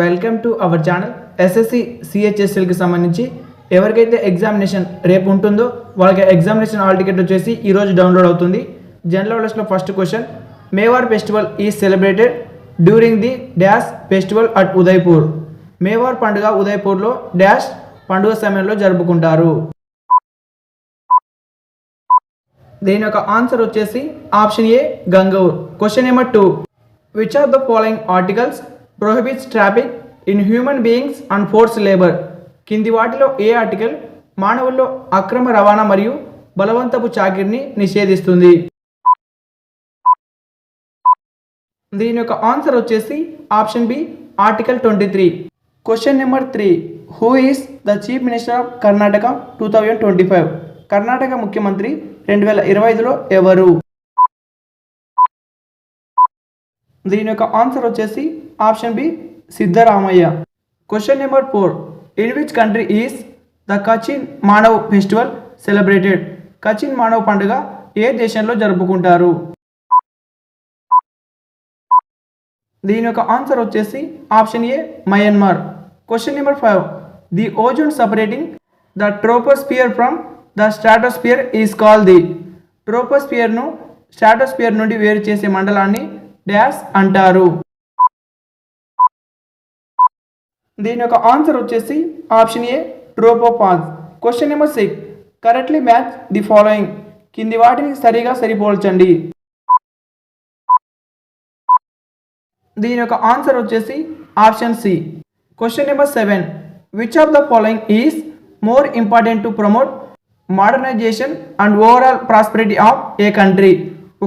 Welcome to our channel. SSC సిహెచ్ఎస్ఎల్కి సంబంధించి ఎవరికైతే ఎగ్జామినేషన్ రేపు ఉంటుందో వాళ్ళకి ఎగ్జామినేషన్ హాల్ టికెట్ వచ్చేసి ఈరోజు డౌన్లోడ్ అవుతుంది. జనరల్ నాలెడ్జ్లో first question, Mewar festival is celebrated during the dash festival at Udaipur. Mewar పండుగ ఉదయ్పూర్లో డాష్ పండుగ సమయంలో జరుపుకుంటారు. దీని యొక్క ఆన్సర్ వచ్చేసి option A Gangaur. Question number 2, which of the following articles prohibits traffic in human beings and forced labor. కింది వాటిలో ఏ ఆర్టికల్ మానవుల్లో అక్రమ రవాణా మరియు బలవంతపు చాకిరీని నిషేధిస్తుంది? దీని యొక్క ఆన్సర్ వచ్చేసి option B article 23. Question number 3, who is the chief minister of Karnataka 2025? Karnataka ముఖ్యమంత్రి 2025లో ఎవరు? దీని యొక్క ఆన్సర్ వచ్చేసి option B Siddaramaiah. Question number 4, in which country is the Kachin Manau festival celebrated? Kachin Manau పండుగ ఏ దేశంలో జరుపుకుంటారు? దీని యొక్క ఆన్సర్ వచ్చేసి option A Myanmar. Question number 5, the ozone separating the troposphere from the stratosphere is called the. ట్రోపోస్ఫియర్ను stratosphere నుండి వేరు చేసే మండలాన్ని డాష్ అంటారు. దీని యొక్క ఆన్సర్ వచ్చేసి option A tropopause. Question number 6, correctly match the following. కింది వాటిని సరిగా సరిపోల్చండి. దీని యొక్క ఆన్సర్ వచ్చేసి option C. Question number 7, which of the following is more important to promote modernization and overall prosperity of a country?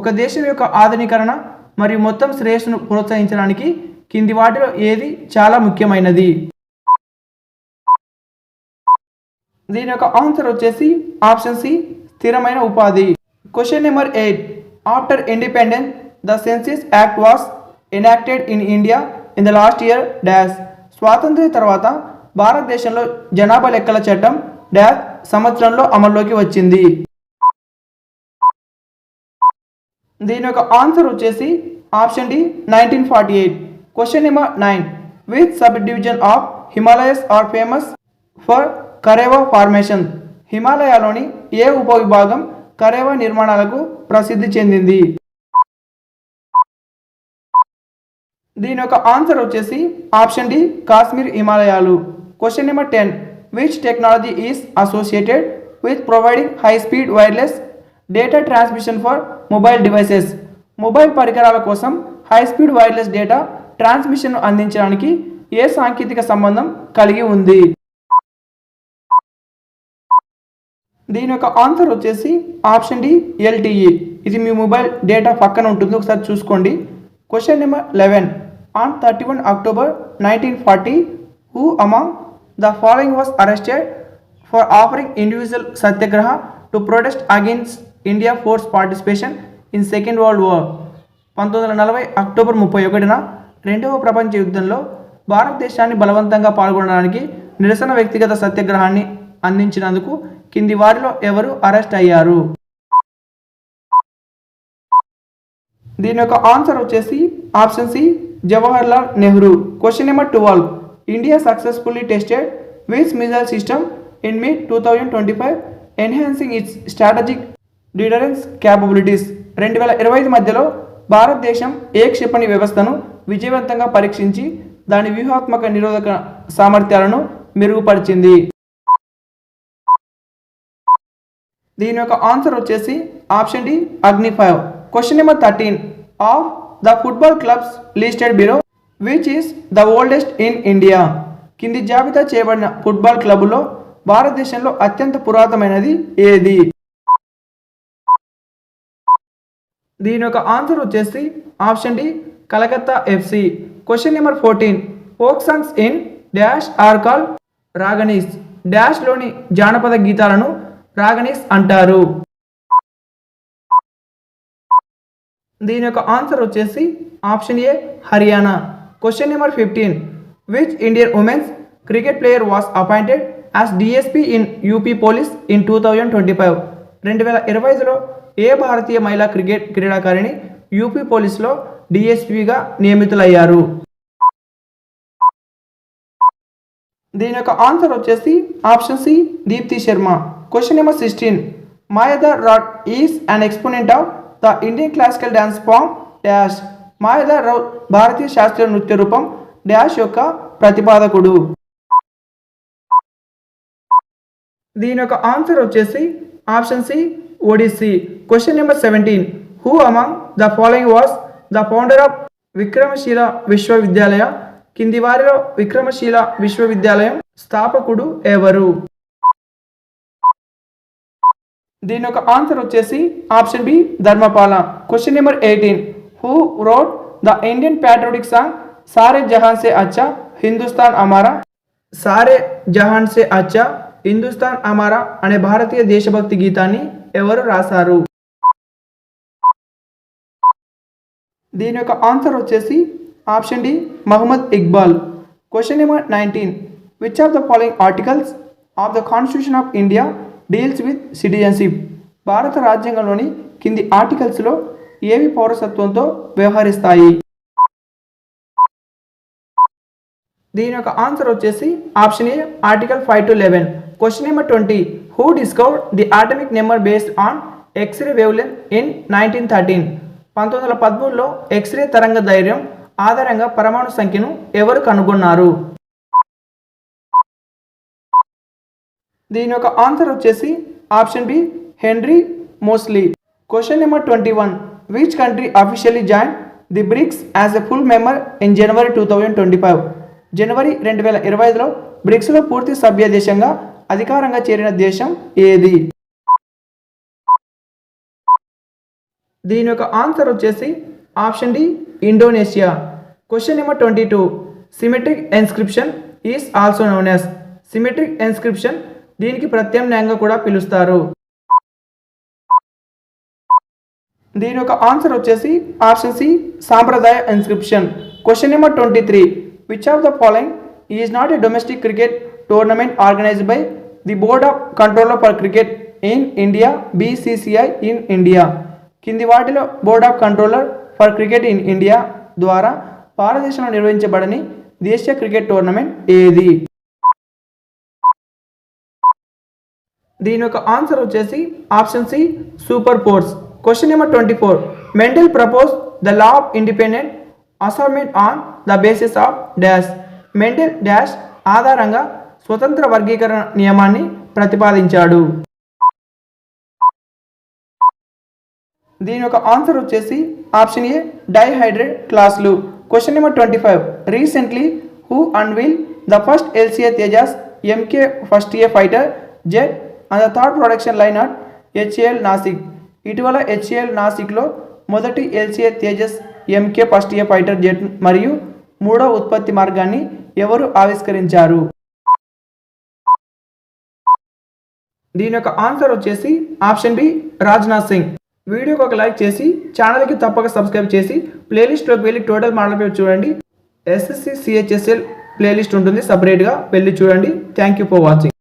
ఒక దేశం యొక్క ఆధునీకరణ మరియు మొత్తం శ్రేయస్సును ప్రోత్సహించడానికి కింది వాటిలో ఏది చాలా ముఖ్యమైనది? దీని యొక్క ఆన్సర్ వచ్చేసి ఆప్షన్ సి స్థిరమైన ఉపాధి. Question number 8, after independence the census act was enacted in India in the last year dash. స్వాతంత్ర్యం తర్వాత భారతదేశంలో జనాభా లెక్కల చట్టం డాష్ సంవత్సరంలో అమల్లోకి వచ్చింది. దీని యొక్క ఆన్సర్ వచ్చేసి option D 1948. Question number 9, which subdivision of Himalayas are famous for Karewa formation? హిమాలయాలోని ఏ ఉపవిభాగం కరేవా నిర్మాణాలకు ప్రసిద్ధి చెందింది? దీని యొక్క ఆన్సర్ వచ్చేసి ఆప్షన్ డి కాశ్మీర్ హిమాలయాలు. Question number 10, which technology is associated with providing high speed wireless data transmission for mobile devices? Mobile పరికరాల కోసం high speed wireless data transmission అందించడానికి ఏ సాంకేతిక సంబంధం కలిగి ఉంది? దీని యొక్క ఆన్సర్ వచ్చేసి ఆప్షన్ డి ఎల్టీఈ. ఇది మీ మొబైల్ డేటా పక్కన ఉంటుంది, ఒకసారి చూసుకోండి. Question number 11, on 31 October 1940 who among the following was arrested for offering individual satyagraha to protest against India force participation in second world war? 1940 October 31న రెండవ ప్రపంచ యుద్ధంలో భారతదేశాన్ని బలవంతంగా పాల్గొనడానికి నిరసన వ్యక్తిగత సత్యాగ్రహాన్ని అందించినందుకు కింది వారిలో ఎవరు అరెస్ట్ అయ్యారు? దీని యొక్క ఆన్సర్ వచ్చేసి option C Jawaharlal Nehru. Question number 12, India successfully tested which missile system in mid 2025 enhancing its strategic deterrence capabilities? 2025 మధ్యలో భారతదేశం ఏ క్షిపణి వ్యవస్థను విజయవంతంగా పరీక్షించి దాని వ్యూహాత్మక నిరోధక సామర్థ్యాలను మెరుగుపరిచింది? దీని యొక్క ఆన్సర్ వచ్చేసి ఆప్షన్ డి అగ్ని 5. Question number 13, of the football clubs listed below which is the oldest in India? కింది జాబితా చేయబడిన ఫుట్బాల్ క్లబ్లో భారతదేశంలో అత్యంత పురాతనమైనది ఏది? దీని యొక్క ఆన్సర్ వచ్చేసి option D Calcutta FC. Question number 14, folk songs in dash are call raginis? డాష్లోని జానపద గీతాలను రాగనీస్ అంటారు. దీని యొక్క ఆన్సర్ వచ్చేసి option A Haryana. Question number 15, which Indian women's cricket player was appointed as DSP in UP police in 2025? 2025లో ఏ భారతీయ మహిళా క్రికెట్ క్రీడాకారిణి యూపీ పోలీసులో డిఎస్పీగా నియమితులయ్యారు? దీని యొక్క ఆన్సర్ వచ్చేసి option C Deepti Sharma. Question number 16. Mayadhar Raut is an exponent of the Indian classical dance form dash. Mayadhar Raut భారతీయ శాస్త్రీయ నృత్య రూపం డాష్ యొక్క ప్రతిపాదకుడు. దీని యొక్క ఆన్సర్ వచ్చేసి option C Odissi. Question number 17. Who among the following was the founder of Vikramashila Vishwavidyalaya. కింది వారిలో విక్రమశీల విశ్వవిద్యాలయం స్థాపకుడు ఎవరు? దీని యొక్క ఆన్సర్ వచ్చేసి option B Dharmapala. Question number 18. Who wrote the Indian patriotic song Sare Jahan సే అచ్చా హిందుస్థాన్ అమారా. సారే జహాన్ సే అచ్చా హిందుస్థాన్ అమారా అనే భారతీయ దేశభక్తి గీతాన్ని ఎవరు రాశారు? దీని యొక్క ఆన్సర్ వచ్చేసి option D Mohammad Iqbal. Question number 19. Which of the following articles of the constitution of India deals with citizenship. భారత రాజ్యాంగంలోని కింది ఆర్టికల్స్లో ఏవి పౌరసత్వంతో వ్యవహరిస్తాయి? దీని యొక్క ఆన్సర్ వచ్చేసి option A article 5 to 11. Question number 20. Who discovered the atomic number based on x ray wavelength in 1913. 1913లో x ray తరంగ ధైర్యం ఆధారంగా పరమాణు సంఖ్యను ఎవరు కనుగొన్నారు? దీని యొక్క ఆన్సర్ వచ్చేసి option B Henry Moseley. Question number 21. Which country officially join the BRICS as a full member in January 2025. జనవరి 2025లో బ్రిక్స్లో పూర్తి సభ్య దేశంగా అధికారంగా చేరిన దేశం ఏది? దీని యొక్క ఆన్సర్ వచ్చేసి option D Indonesia. Question number 22. Symmetric encryption is also known as. Symmetric encryption దీనికి ప్రత్యామ్నాయంగా కూడా పిలుస్తారు. దీని యొక్క ఆన్సర్ వచ్చేసి ఆప్షన్ సి సాంప్రదాయ encryption. Question number 23. Which of the following is not a domestic cricket tournament organized by the board of controller for cricket in India BCCI in India. కింది వాటిలో board of controller for cricket in India ద్వారా భారతదేశంలో నిర్వహించబడని దేశీయ cricket tournament ఏది? దీని యొక్క answer వచ్చేసి option C super fours. Question number 24. Mendel propose the law of independent assignment on the basis of dash. Mendel dash ఆధారంగా స్వతంత్ర వర్గీకరణ నియమాన్ని ప్రతిపాదించాడు. దీని యొక్క ఆన్సర్ వచ్చేసి ఆప్షన్ ఏ డైహైడ్రేట్ క్లాసులు. Question number 25. Recently who unveil the first LCA Tejas MK first A fighter jet and the third production line at HAL Nashik. ఇటీవల HAL నాసిక్లో మొదటి LCA Tejas MK first A fighter jet మరియు మూడో ఉత్పత్తి మార్గాన్ని ఎవరు ఆవిష్కరించారు? దీని యొక్క ఆన్సర్ వచ్చేసి ఆప్షన్ బి రాజ్నాథ్ సింగ్. వీడియోకి ఒక లైక్ చేసి ఛానల్కి తప్పక సబ్స్క్రైబ్ చేసి ప్లేలిస్ట్లోకి వెళ్ళి టోటల్ మోడల్ పేపర్ చూడండి. SSC CHSL ప్లేలిస్ట్ ఉంటుంది, సపరేట్గా వెళ్ళి చూడండి. Thank you for watching.